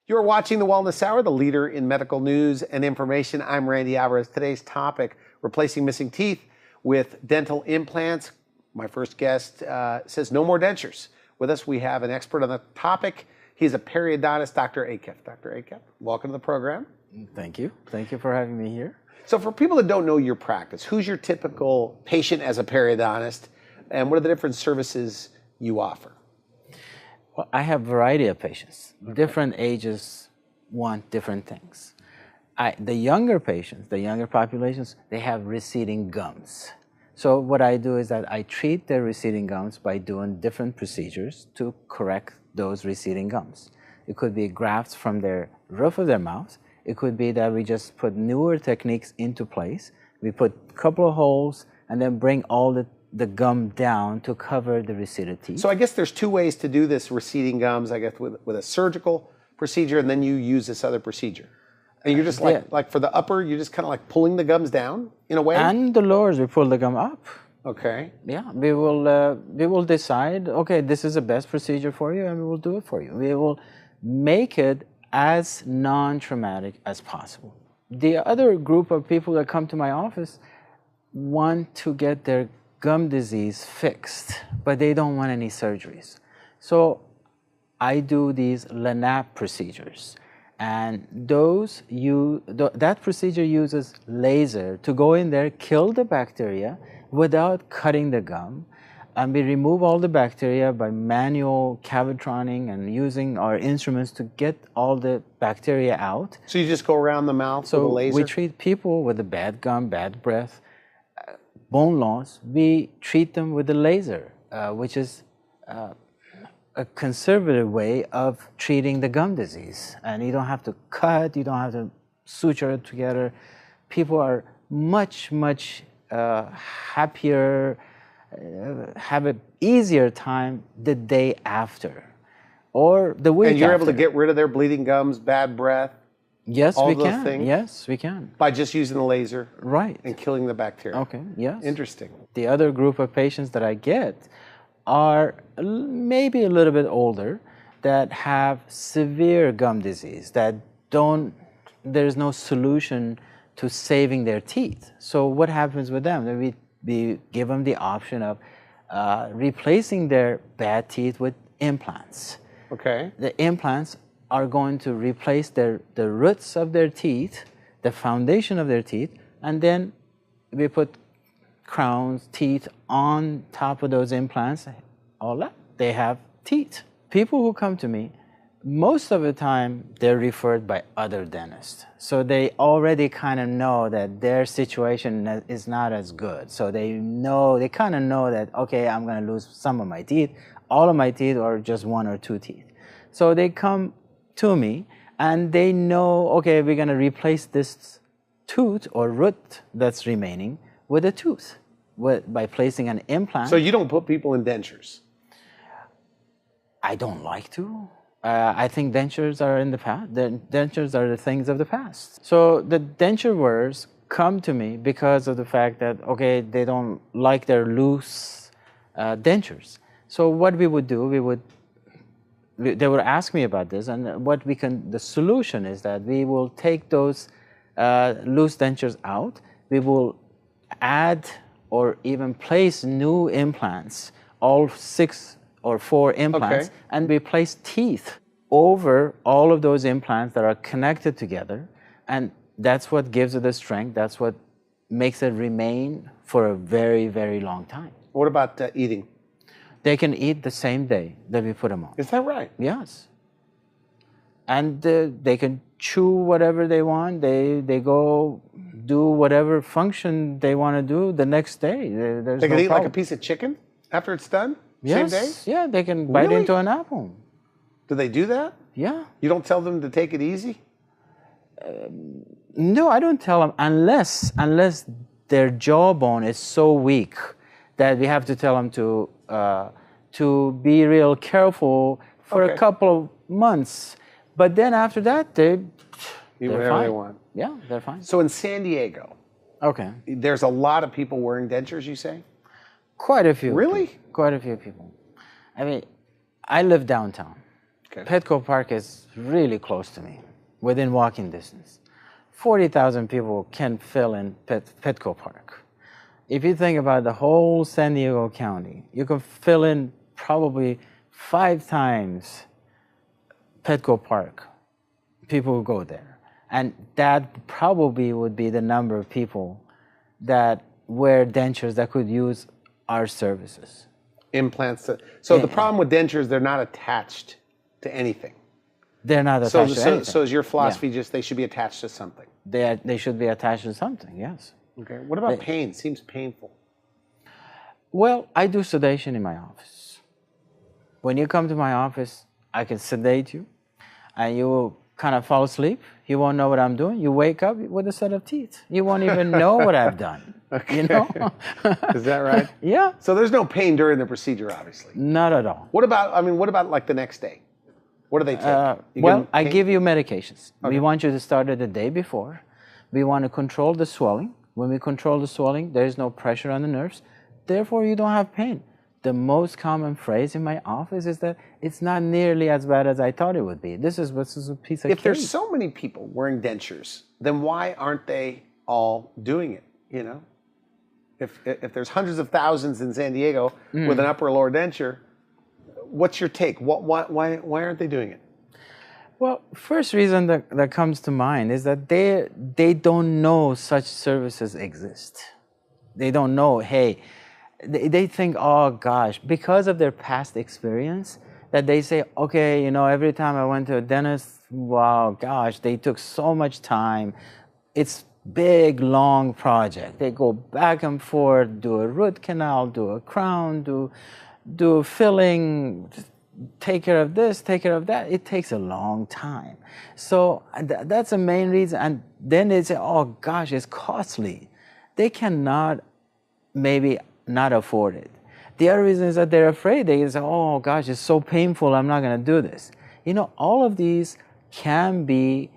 You're watching The Wellness Hour, the leader in medical news and information. I'm Randy Alvarez. Today's topic, replacing missing teeth with dental implants. My first guest says no more dentures. With us, we have an expert on the topic. He's a periodontist, Dr. Akef. Dr. Akef, welcome to the program. Thank you. Thank you for having me here. So for people that don't know your practice, who's your typical patient as a periodontist, and what are the different services you offer? Well, I have a variety of patients. Okay. Different ages want different things. The younger patients, the younger populations, they have receding gums. So what I do is that I treat their receding gums by doing different procedures to correct those receding gums. It could be grafts from their roof of their mouth. It could be that we just put newer techniques into place. We put a couple of holes and then bring all the gum down to cover the receded teeth. So I guess there's two ways to do this receding gums, I guess, with a surgical procedure, and then you use this other procedure. And you're just like for the upper, you're just kind of like pulling the gums down in a way? And the lowers, we pull the gum up. Okay. Yeah, we will decide, okay, this is the best procedure for you, and we will do it for you. We will make it as non-traumatic as possible. The other group of people that come to my office want to get their gum disease fixed, but they don't want any surgeries. So I do these LANAP procedures, and that procedure uses laser to go in there, kill the bacteria without cutting the gum, and we remove all the bacteria by manual cavitroning and using our instruments to get all the bacteria out. So you just go around the mouth with a laser? So we treat people with a bad gum, bad breath, bone loss. We treat them with a laser, which is a conservative way of treating the gum disease. And you don't have to cut, you don't have to suture it together. People are much, much happier, have an easier time the day after or the week after. And you're able to get rid of their bleeding gums, bad breath? Yes, we can. Things, yes, we can. By just using the laser? Right. And killing the bacteria? Okay, yes. Interesting. The other group of patients that I get are maybe a little bit older that have severe gum disease, that there's no solution to saving their teeth. So what happens with them? We give them the option of replacing their bad teeth with implants. Okay. The implants are going to replace the roots of their teeth, the foundation of their teeth, and then we put crowns, teeth on top of those implants. All that, they have teeth. People who come to me, most of the time, they're referred by other dentists. So they already kind of know that their situation is not as good. So they kind of know that, okay, I'm going to lose some of my teeth, all of my teeth, or just one or two teeth. So they come to me and they know, okay, we're going to replace this tooth or root that's remaining with a tooth by placing an implant. So you don't put people in dentures? I don't like to. I think dentures are in the past. Dentures are the things of the past. So the denture wearers come to me because of the fact that, okay, they don't like their loose dentures. So what we would do, they would ask me about this, and the solution is that we will take those loose dentures out. We will add or even place new implants, all 6 or 4 implants, okay, and we place teeth over all of those implants that are connected together, and that's what gives it the strength. That's what makes it remain for a very, very long time. What about eating? They can eat the same day that we put them on. Is that right? Yes. And they can chew whatever they want. They go do whatever function they want to do the next day. They can eat like a piece of chicken after it's done? Yes. Same day? Yeah, they can bite into an apple. Do they do that? Yeah. You don't tell them to take it easy? No, I don't tell them unless their jawbone is so weak that we have to tell them to be real careful for a couple of months. But then after that, they're whatever fine. they want. Yeah, they're fine. So in San Diego, there's a lot of people wearing dentures, you say? Quite a few. Really? Quite a few people. I mean, I live downtown. Okay. Petco Park is really close to me, within walking distance. 40,000 people can fill in Petco Park. If you think about the whole San Diego County, you can fill in probably 5 times Petco Park. People will go there. And that probably would be the number of people that wear dentures that could use our services. Implants. So the problem with dentures, they're not attached to anything. They're not attached to anything. So is your philosophy just they should be attached to something? They should be attached to something, yes. Okay. What about pain? Seems painful. Well, I do sedation in my office. When you come to my office, I can sedate you, and you will kind of fall asleep. You won't know what I'm doing. You wake up with a set of teeth. You won't even know what I've done. Okay. You know? Is that right? Yeah. So there's no pain during the procedure, obviously. Not at all. What about like the next day? What do they take? Well, I give you medications. Okay. We want you to start it the day before. We want to control the swelling. When we control the swelling, there is no pressure on the nerves. Therefore, you don't have pain. The most common phrase in my office is that it's not nearly as bad as I thought it would be. This is a piece of cake. If there's so many people wearing dentures, then why aren't they all doing it? You know, if there's hundreds of thousands in San Diego with an upper or lower denture, what's your take? Why aren't they doing it? Well, first reason that comes to mind is that they don't know such services exist. They don't know, hey, they think, oh gosh, because of their past experience, that they say, okay, you know, every time I went to a dentist, wow, gosh, they took so much time. It's big, long project. They go back and forth, do a root canal, do a crown, do filling, take care of this, take care of that. It takes a long time. So that's the main reason. And then they say, oh gosh, it's costly. They cannot maybe not afford it. The other reason is that they're afraid. They say, oh gosh, it's so painful, I'm not going to do this. You know, all of these can be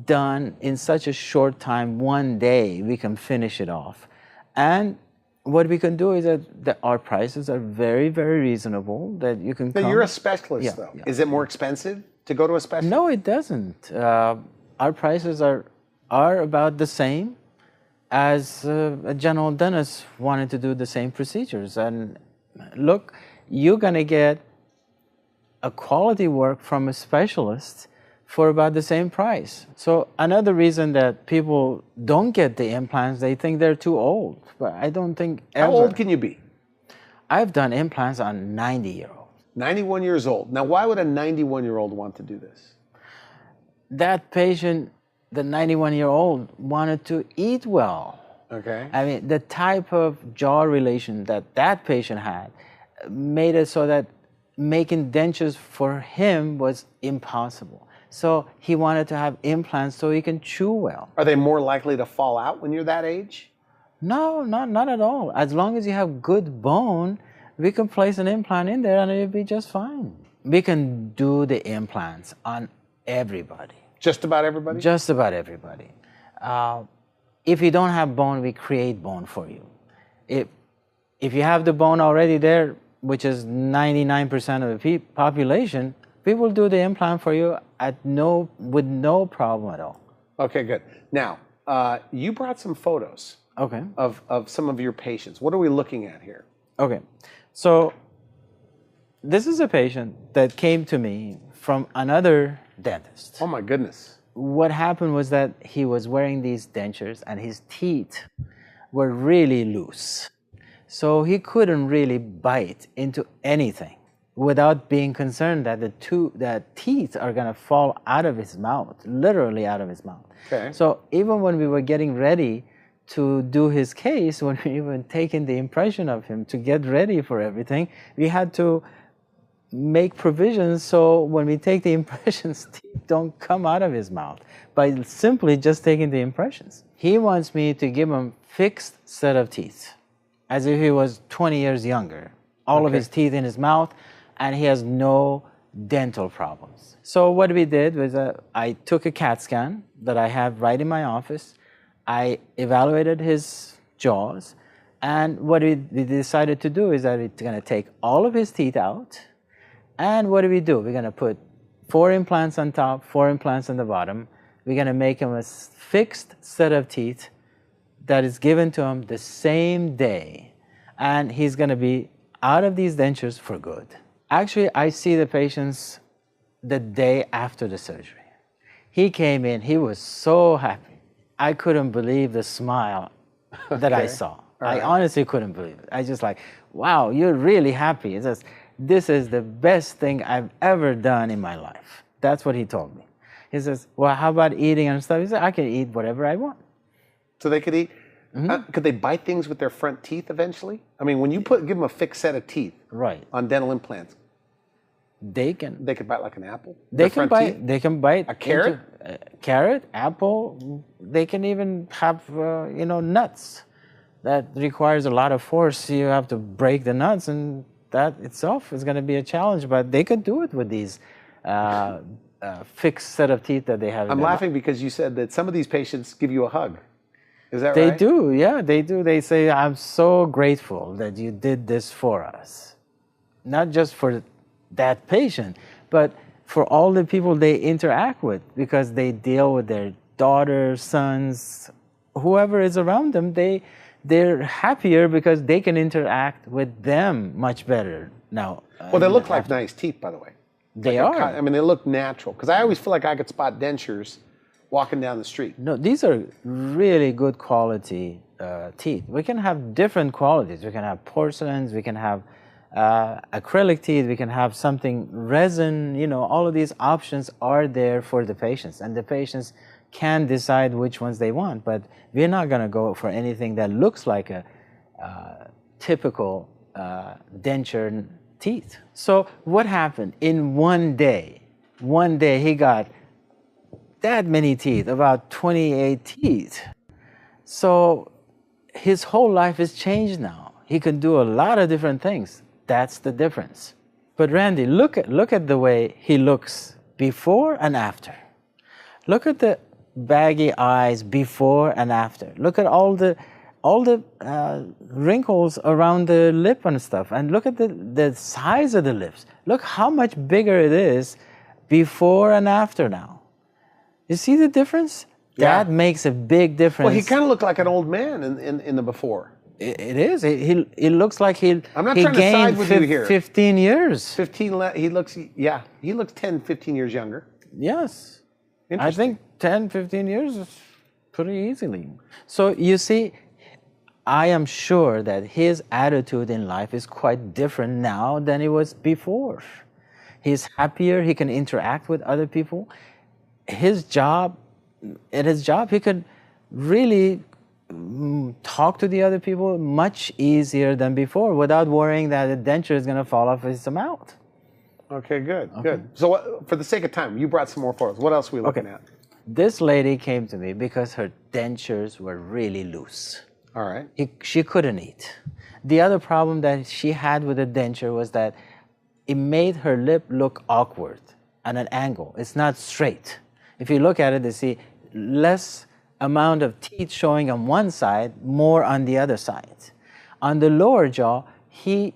done in such a short time. One day we can finish it off. And what we can do is that our prices are very, very reasonable, that you can come. You're a specialist, though. Yeah. Is it more expensive to go to a specialist? No, it doesn't. Our prices are about the same as a general dentist wanted to do the same procedures. And look, you're going to get a quality work from a specialist for about the same price. So another reason that people don't get the implants, they think they're too old. But I don't think ever. How old can you be? I've done implants on 90-year-olds. 91 years old. Now, why would a 91-year-old want to do this? That patient, the 91-year-old, wanted to eat well. Okay. I mean, the type of jaw relation that patient had made it so that making dentures for him was impossible. So he wanted to have implants so he can chew well. Are they more likely to fall out when you're that age? No, not at all. As long as you have good bone, we can place an implant in there and it'll be just fine. We can do the implants on everybody. Just about everybody? Just about everybody. If you don't have bone, we create bone for you. If you have the bone already there, which is 99% of the population, we will do the implant for you with no problem at all. Okay, good. Now, you brought some photos of some of your patients. What are we looking at here? Okay, so this is a patient that came to me from another dentist. Oh my goodness. What happened was that he was wearing these dentures and his teeth were really loose. So he couldn't really bite into anything without being concerned that the teeth are going to fall out of his mouth, literally out of his mouth. Okay. So even when we were getting ready to do his case, when we were taking the impression of him to get ready for everything, we had to make provisions so when we take the impressions, teeth don't come out of his mouth by simply just taking the impressions. He wants me to give him fixed set of teeth, as if he was 20 years younger. All of his teeth in his mouth, and he has no dental problems. So what we did was I took a CAT scan that I have right in my office. I evaluated his jaws, and what we decided to do is that we're going to take all of his teeth out. And what do? We're going to put 4 implants on top, 4 implants on the bottom. We're going to make him a fixed set of teeth that is given to him the same day. And he's going to be out of these dentures for good. Actually, I see the patients the day after the surgery. He came in, he was so happy. I couldn't believe the smile that I saw. I honestly couldn't believe it. I just like, wow, you're really happy. It's just, this is the best thing I've ever done in my life. That's what he told me. He says, well, how about eating and stuff? He said, I can eat whatever I want. So they could eat? Could they bite things with their front teeth eventually? I mean, when you give them a fixed set of teeth on dental implants, they could bite like an apple? They can bite. They can bite a carrot? Carrot, apple. They can even have, nuts. That requires a lot of force. You have to break the nuts, and that itself is going to be a challenge. But they could do it with these fixed set of teeth that they have. I'm laughing because you said that some of these patients give you a hug. Is that right? They do, yeah, they do. They say, I'm so grateful that you did this for us. Not just for that patient, but for all the people they interact with, because they deal with their daughters, sons, whoever is around them. They're happier because they can interact with them much better now. Well, they look like nice teeth, by the way. They are. I mean, they look natural. Because I always feel like I could spot dentures walking down the street. No, these are really good quality teeth. We can have different qualities. We can have porcelains, we can have acrylic teeth, we can have something resin, all of these options are there for the patients, and the patients can decide which ones they want. But we're not going to go for anything that looks like a typical denture teeth. So what happened? In one day he got that many teeth, about 28 teeth. So his whole life is changed now. He can do a lot of different things. That's the difference. But Randy, look at the way he looks before and after. Look at the baggy eyes before and after. Look at all the wrinkles around the lip and stuff. And look at the size of the lips. Look how much bigger it is before and after now. You see the difference? Yeah. That makes a big difference. Well, he kind of looked like an old man in the before. It is. It looks like he I'm not trying to side with you here. 15 years. 15. He looks 10, 15 years younger. Yes. I think 10, 15 years is pretty easily. So you see, I am sure that his attitude in life is quite different now than it was before. He's happier. He can interact with other people. At his job, he could really talk to the other people much easier than before without worrying that the denture is going to fall off his mouth. Okay, good. So for the sake of time, you brought some more photos. What else are we looking at? This lady came to me because her dentures were really loose. All right. She couldn't eat. The other problem that she had with the denture was that it made her lip look awkward at an angle. It's not straight. If you look at it, you see less amount of teeth showing on one side, more on the other side. On the lower jaw, she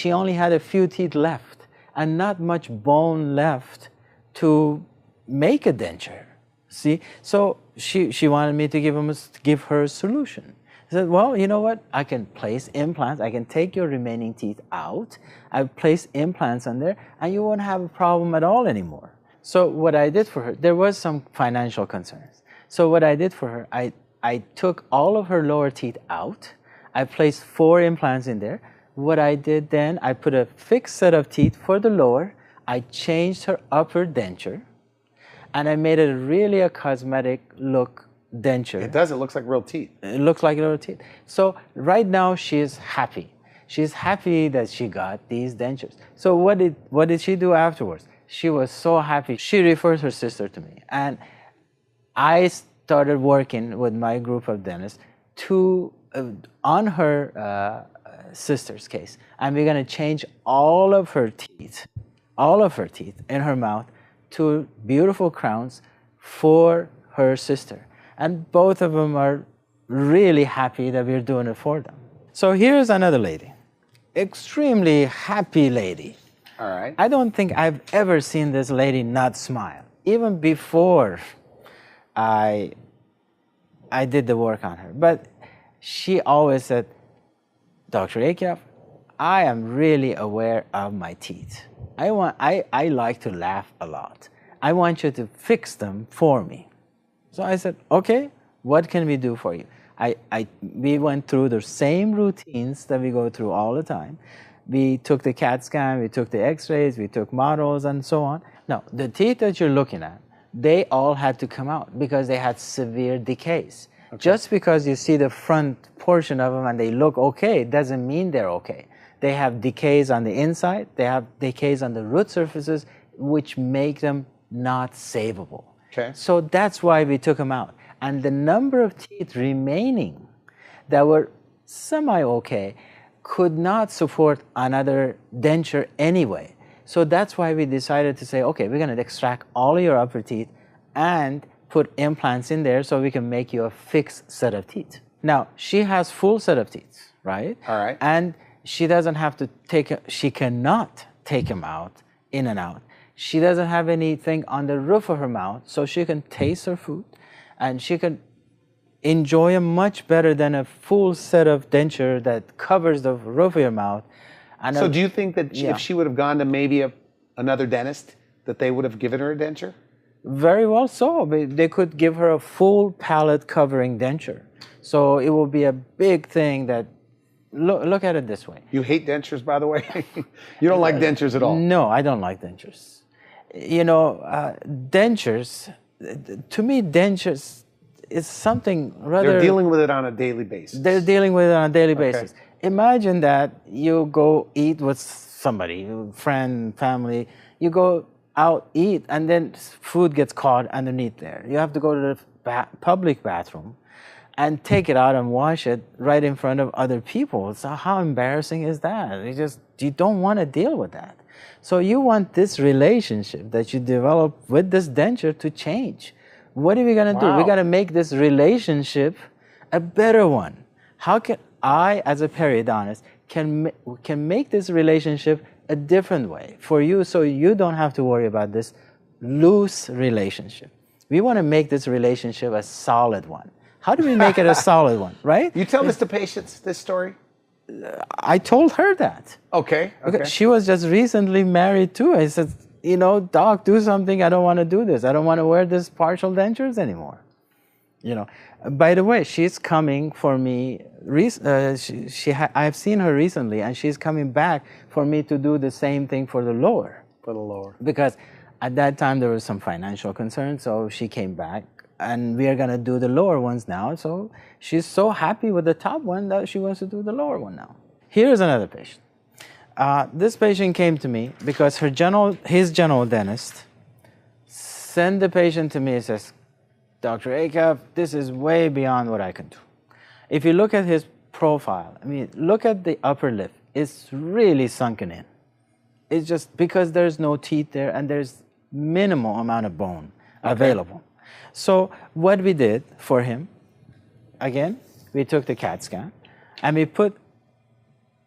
only had a few teeth left and not much bone left to make a denture. See, so she wanted me to give her a solution. I said, well, you know what? I can place implants. I can take your remaining teeth out. I'll place implants on there, and you won't have a problem at all anymore. So what I did for her, there was some financial concerns. So what I did for her, I took all of her lower teeth out. I placed 4 implants in there. What I did then, I put a fixed set of teeth for the lower. I changed her upper denture, and I made it really a cosmetic look denture. It does. It looks like real teeth. It looks like real teeth. So right now she is happy. She's happy that she got these dentures. So what did she do afterwards? She was so happy. She referred her sister to me, and I started working with my group of dentists on her sister's case, and we're going to change all of her teeth in her mouth to beautiful crowns for her sister. And both of them are really happy that we're doing it for them. So here's another lady, extremely happy lady. All right. I don't think I've ever seen this lady not smile, even before I did the work on her. But she always said, Dr. Akef, I am really aware of my teeth. I like to laugh a lot. I want you to fix them for me. So I said, okay, what can we do for you? We went through the same routines that we go through all the time. We took the CAT scan, we took the x-rays, we took models and so on. Now, the teeth that you're looking at, they all had to come out because they had severe decays. Okay. Just because you see the front portion of them and they look okay, doesn't mean they're okay. They have decays on the inside, they have decays on the root surfaces, which make them not savable. Okay. So that's why we took them out. And the number of teeth remaining that were semi-okay could not support another denture anyway. So that's why we decided to say, okay, we're going to extract all of your upper teeth and put implants in there so we can make you a fixed set of teeth. Now, she has full set of teeth, right? All right. And she doesn't have to she cannot take them out, in and out. She doesn't have anything on the roof of her mouth, so she can taste her food and she can enjoy them much better than a full set of denture that covers the roof of your mouth. And so do you think that if she would have gone to maybe another dentist, that they would have given her a denture? Very well so. They could give her a full palate covering denture. So it will be a big thing that, look at it this way. You hate dentures, by the way? You don't like dentures at all? No, I don't like dentures. You know, dentures, to me, dentures is something rather... They're dealing with it on a daily basis. They're dealing with it on a daily basis. Imagine that you go eat with somebody, friend, family, you go out, eat, and then food gets caught underneath there. You have to go to the public bathroom and take it out and wash it right in front of other people. So how embarrassing is that? You don't want to deal with that. So you want this relationship that you develop with this denture to change. What are we going to do? We got to make this relationship a better one. How can I, as a periodontist, can make this relationship a different way for you so you don't have to worry about this loose relationship? We want to make this relationship a solid one. How do we make it a solid one, right? You tell this to patients, this story? I told her that. Okay. She was just recently married too. I said, you know, doc, do something. I don't want to do this. I don't want to wear this partial dentures anymore. You know. By the way, she's coming for me. I've seen her recently, and she's coming back for me to do the same thing for the lower. For the lower. Because at that time there was some financial concern, so she came back. And we are going to do the lower ones now. So she's so happy with the top one that she wants to do the lower one now. Here's another patient. This patient came to me because his general dentist sent the patient to me and says, Dr. Akef, this is way beyond what I can do. If you look at his profile, I mean, look at the upper lip. It's really sunken in. It's just because there's no teeth there and there's minimal amount of bone available. So what we did for him, again, we took the CAT scan and we put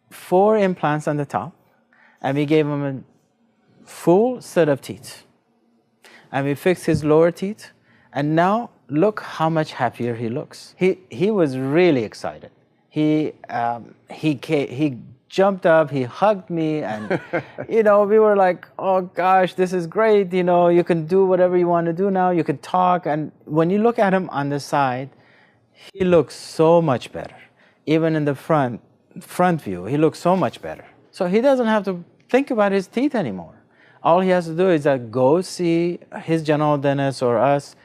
4 implants on the top and we gave him a full set of teeth. And we fixed his lower teeth, and now look how much happier he looks. He was really excited. He jumped up, he hugged me, and you know, we were like, oh gosh, this is great, you know, you can do whatever you want to do now, you can talk. And when you look at him on the side, he looks so much better. Even in the front view, he looks so much better. So he doesn't have to think about his teeth anymore. All he has to do is go see his general dentist or us.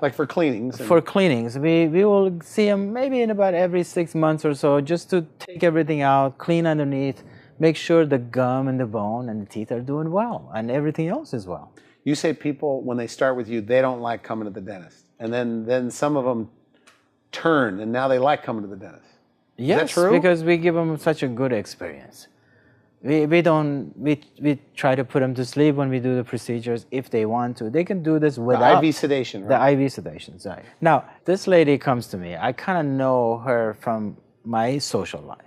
Like for cleanings? For cleanings. We will see him maybe in about every 6 months or so, just to take everything out, clean underneath, make sure the gum and the bone and the teeth are doing well, and everything else is well. You say people, when they start with you, they don't like coming to the dentist. And then some of them turn, and now they like coming to the dentist. Yes, is that true? Because we give them such a good experience. We try to put them to sleep when we do the procedures if they want to. They can do this without the IV sedation, right? The IV sedation, right. Now, this lady comes to me. I kind of know her from my social life.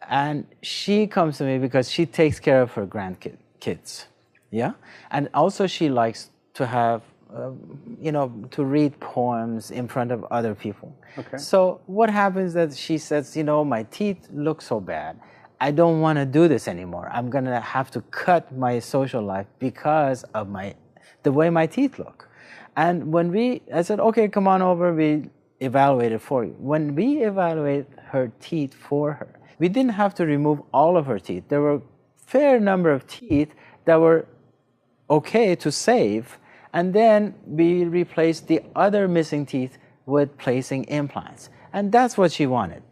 And she comes to me because she takes care of her grandkids, yeah? And also she likes to have, to read poems in front of other people. Okay. So what happens that she says, my teeth look so bad. I don't want to do this anymore. I'm going to have to cut my social life because of the way my teeth look. And I said, okay, come on over, we evaluate it for you. When we evaluate her teeth for her, we didn't have to remove all of her teeth. There were a fair number of teeth that were okay to save, and then we replaced the other missing teeth with placing implants. And that's what she wanted.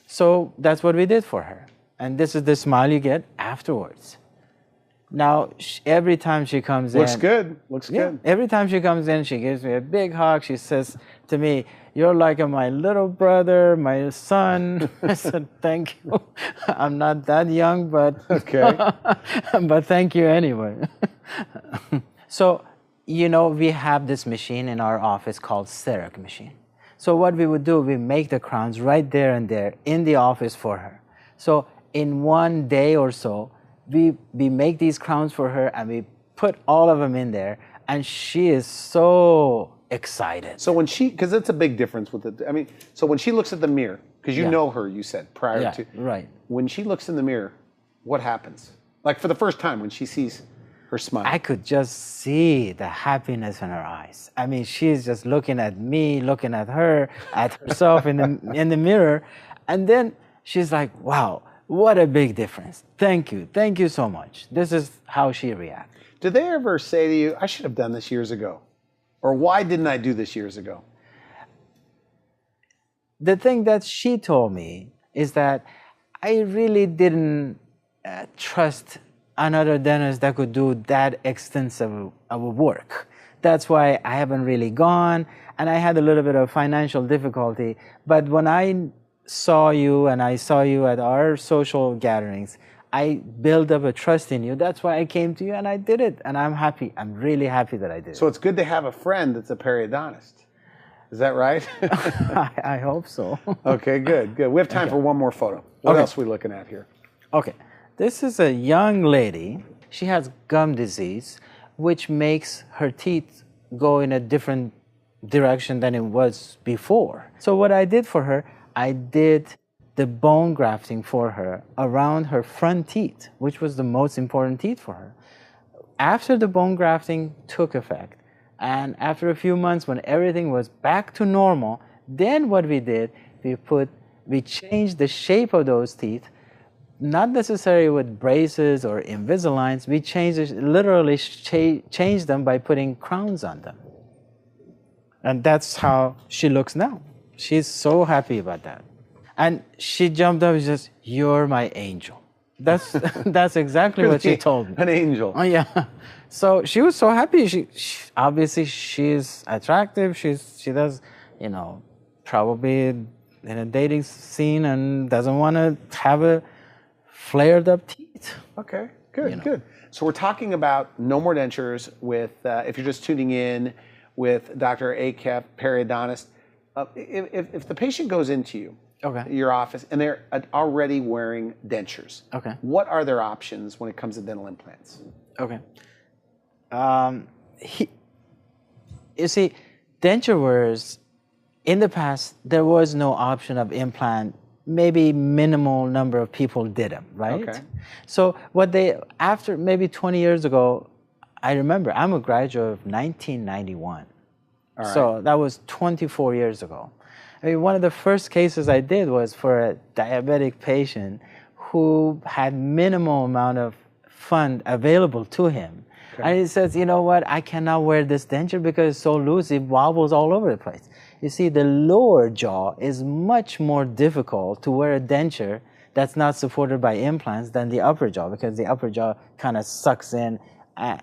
So that's what we did for her. And this is the smile you get afterwards. Now, every time she comes Looks in... good. Looks good. Every time she comes in, she gives me a big hug. She says to me, "You're like my little brother, my son." I said, "Thank you. I'm not that young, but Okay. but thank you anyway." So, we have this machine in our office called CEREC machine. So what we would do, we make the crowns right there and there in the office for her. So in one day or so, we make these crowns for her and we put all of them in there, and she is so excited. So because it's a big difference with it. I mean, so when she looks at the mirror, because you know her, you said prior to. Right. When she looks in the mirror, what happens? Like for the first time when she sees her smile. I could just see the happiness in her eyes. I mean, she's just looking at me, looking at her, at herself in the mirror, and then she's like, "Wow, what a big difference. Thank you so much." This is how she reacts. Did they ever say to you, "I should have done this years ago," or "Why didn't I do this years ago"? The thing that she told me is that I really didn't trust another dentist that could do that extensive of work. That's why I haven't really gone, and I had a little bit of financial difficulty. But when I saw you and I saw you at our social gatherings, I built up a trust in you. That's why I came to you and I did it. And I'm happy. I'm really happy that I did it. So it's good to have a friend that's a periodontist. Is that right? I hope so. Okay, good. We have time for one more photo. What else are we looking at here? Okay. This is a young lady. She has gum disease, which makes her teeth go in a different direction than it was before. So what I did for her, I did the bone grafting for her around her front teeth, which was the most important teeth for her. After the bone grafting took effect, and after a few months when everything was back to normal, then what we did, we changed the shape of those teeth, not necessarily with braces or Invisaligns. We literally changed them by putting crowns on them. And that's how she looks now. She's so happy about that. And she jumped up and says, "You're my angel." That's exactly what she told me. An angel. Oh, yeah. So she was so happy. She obviously she's attractive. She does, probably in a dating scene and doesn't want to have a flared up teeth. Okay, good. So we're talking about no more dentures with, if you're just tuning in, with Dr. Akef, periodontist. If the patient goes into your office and they're already wearing dentures, what are their options when it comes to dental implants? Okay. You see, denture wearers, in the past, there was no option of implant. Maybe minimal number of people did them, right? Okay. So after maybe 20 years ago, I remember I'm a graduate of 1991. All right. So that was 24 years ago. I mean, one of the first cases I did was for a diabetic patient who had minimal amount of fund available to him. Okay. And he says, "You know what, I cannot wear this denture because it's so loose, it wobbles all over the place." You see, the lower jaw is much more difficult to wear a denture that's not supported by implants than the upper jaw, because the upper jaw kind of sucks in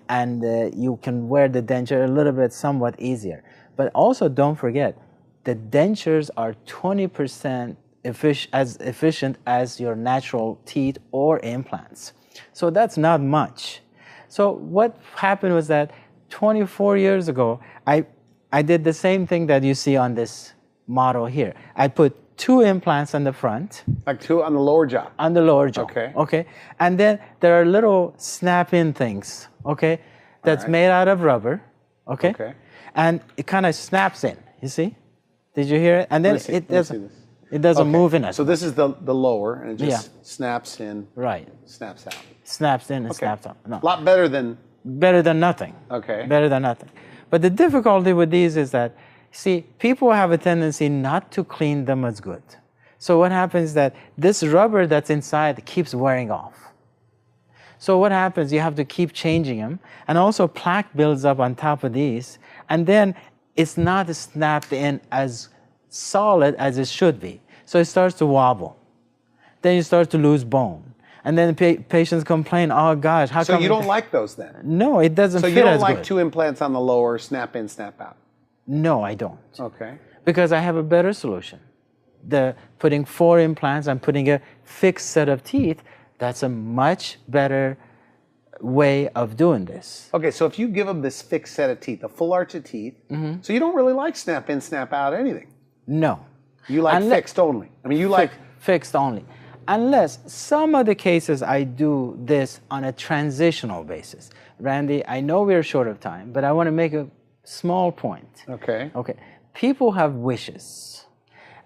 and you can wear the denture a little bit somewhat easier. But also don't forget, the dentures are 20% as efficient as your natural teeth or implants. So that's not much. So what happened was that 24 years ago, I did the same thing that you see on this model here. I put 2 implants on the front, Like 2 on the lower jaw. on the lower jaw. Okay. Okay. And then there are little snap-in things. Okay. That's right. made out of rubber. Okay. Okay. And it kind of snaps in. You see? Did you hear it? And then Let me see it this. doesn't Okay. move in it. So this is the lower, and it just Yeah. snaps in, Right. snaps out. Snaps in and Okay. snaps out. No. A lot better than, Better than nothing. okay. Better than nothing. But the difficulty with these is that, see, people have a tendency not to clean them as good. So what happens is that this rubber that's inside keeps wearing off. So what happens, you have to keep changing them, and also plaque builds up on top of these, and then it's not snapped in as solid as it should be. So it starts to wobble. Then you start to lose bone. And then patients complain, oh gosh, how So come? you don't like those then? No, it doesn't So fit you don't as like good. 2 implants on the lower, snap in, snap out? No, I don't. Okay. Because I have a better solution. Putting 4 implants and putting a fixed set of teeth, that's a much better way of doing this. Okay, so if you give them this fixed set of teeth, a full arch of teeth, so you don't really like snap in, snap out anything. No. You like fixed only. I mean, you like... Fixed only. Unless some of the cases I do this on a transitional basis. Randy, I know we're short of time, but I want to make a small point. Okay. Okay. People have wishes.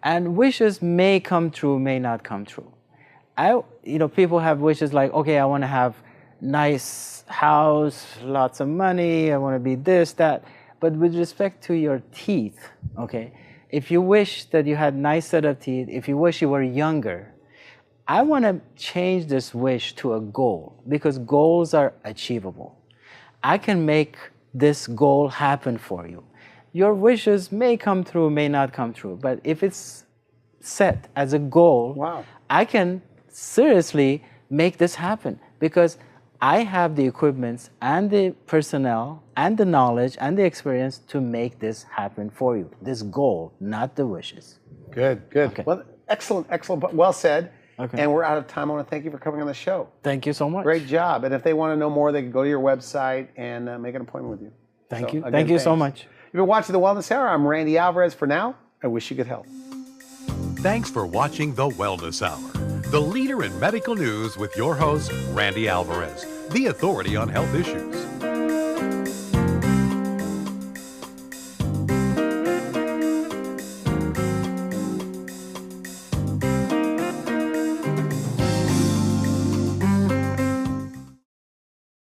And wishes may come true, may not come true. People have wishes like, okay, I want to have nice house, lots of money, I want to be this, that. But with respect to your teeth, okay, if you wish that you had nice set of teeth, if you wish you were younger, I want to change this wish to a goal, because goals are achievable. I can make this goal happen for you. Your wishes may come true, may not come true, but if it's set as a goal, wow, I can seriously make this happen, because I have the equipments and the personnel and the knowledge and the experience to make this happen for you. This goal, not the wishes. Good, good. Okay. Well, excellent, excellent. Well said. Okay. And we're out of time. I want to thank you for coming on the show. Thank you so much. Great job. And if they want to know more, they can go to your website and make an appointment with you. Thank So, you. again, Thank you so thanks. much. You've been watching The Wellness Hour. I'm Randy Alvarez. For now, I wish you good health. Thanks for watching The Wellness Hour, the leader in medical news with your host, Randy Alvarez, the authority on health issues.